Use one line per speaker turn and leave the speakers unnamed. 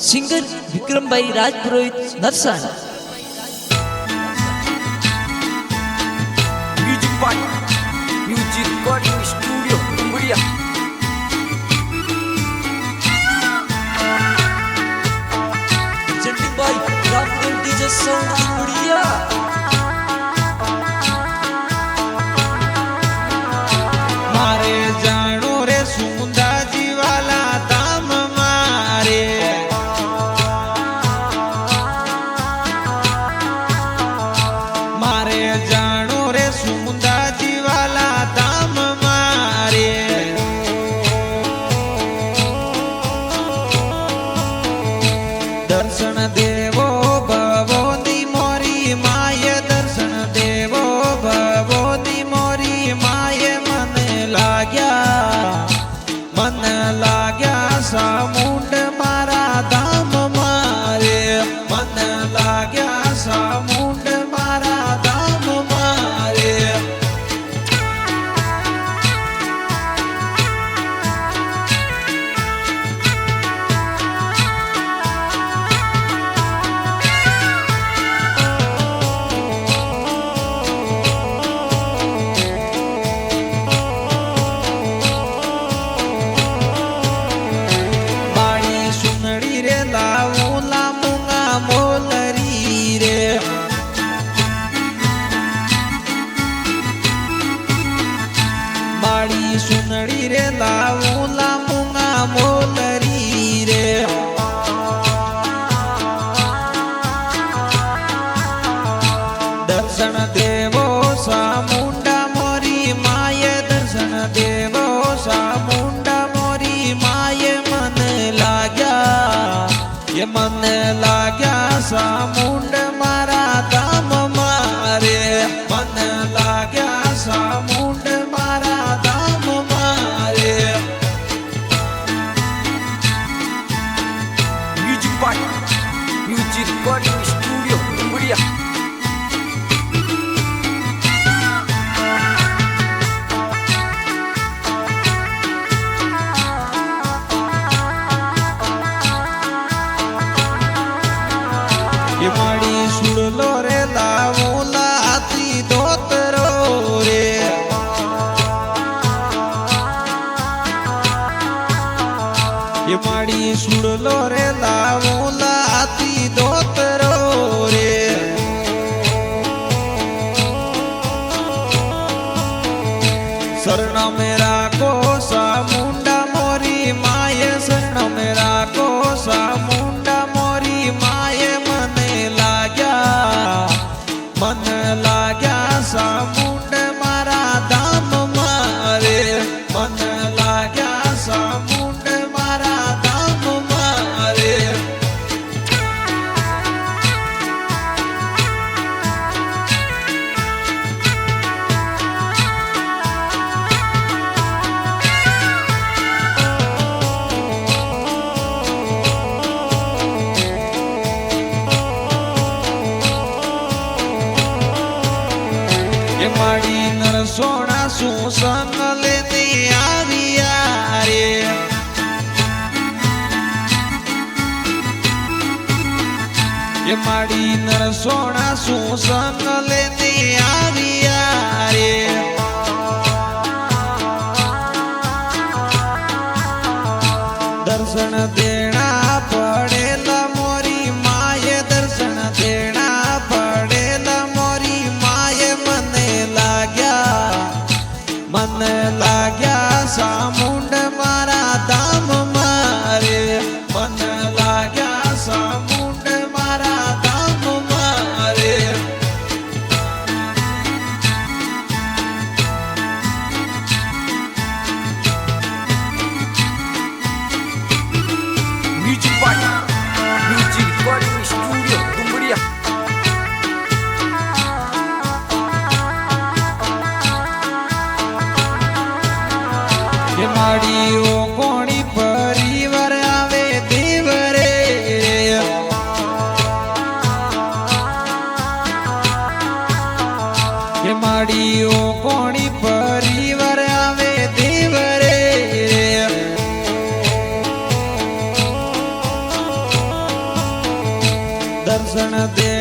Singer Vikrambhai Rajpurohit Narsani.
Music part music recording studio Umariya.
Jantibhai Rajpurohit DJ sound Umariya.
મારે જાણો રે સુંદાજી વાલા ધામ મારે મારે જાણો રે સુંદાજી વાલા ધામ મારે દર્શન દેવો ભવોની મોરી માય દર્શન દેવો ભવોની મોરી માય મને લાગ્યા સામુંડ મારા ધામ મારે મને લાગ્યા સામુંડ મારા ધામ મારે મારી સુનડી રે લાવું લામુંગા મોલરી રે મારી સુનડી રે લાવું લામુંગા મોલરી રે દર્શન દેવો સામુંડા મોરી માય દર્શન દેવો સામુંડા મોરી માય મને લાગ્યા સામુંડ મારા ધામ મારે મને લાગ્યા સામુંડ મારા ધામ મારે
music part music recording studio Umariya.
એ માડી સુડલો રે લાવું લાતી ધોતરો રે એ માડી સુડલો રે લાવું લાતી ધોતરો રે શરણ મેરા કો સામુંડા મોરી માય શરણ મેરા કો સામુંડા મોરી માય મને લાગ્યા સામુંડ મારા ધામ મારે મને લાગ્યા સામુંડ મારા ધામ મારે એ માડી નરસોણા શું સંગ લેતી આવ્યા રે એ માડી નરસોણા શું સંગ લેતી આવ્યા રે દર્શન દેણા પડેલા મોરી માય દર્શન દેણા પડેલા મોરી માય મને લાગ્યા સામુંડ મારા ધામ મારે મને લાગ્યા સામુંડ મારા ધામ મારે દર્શન દે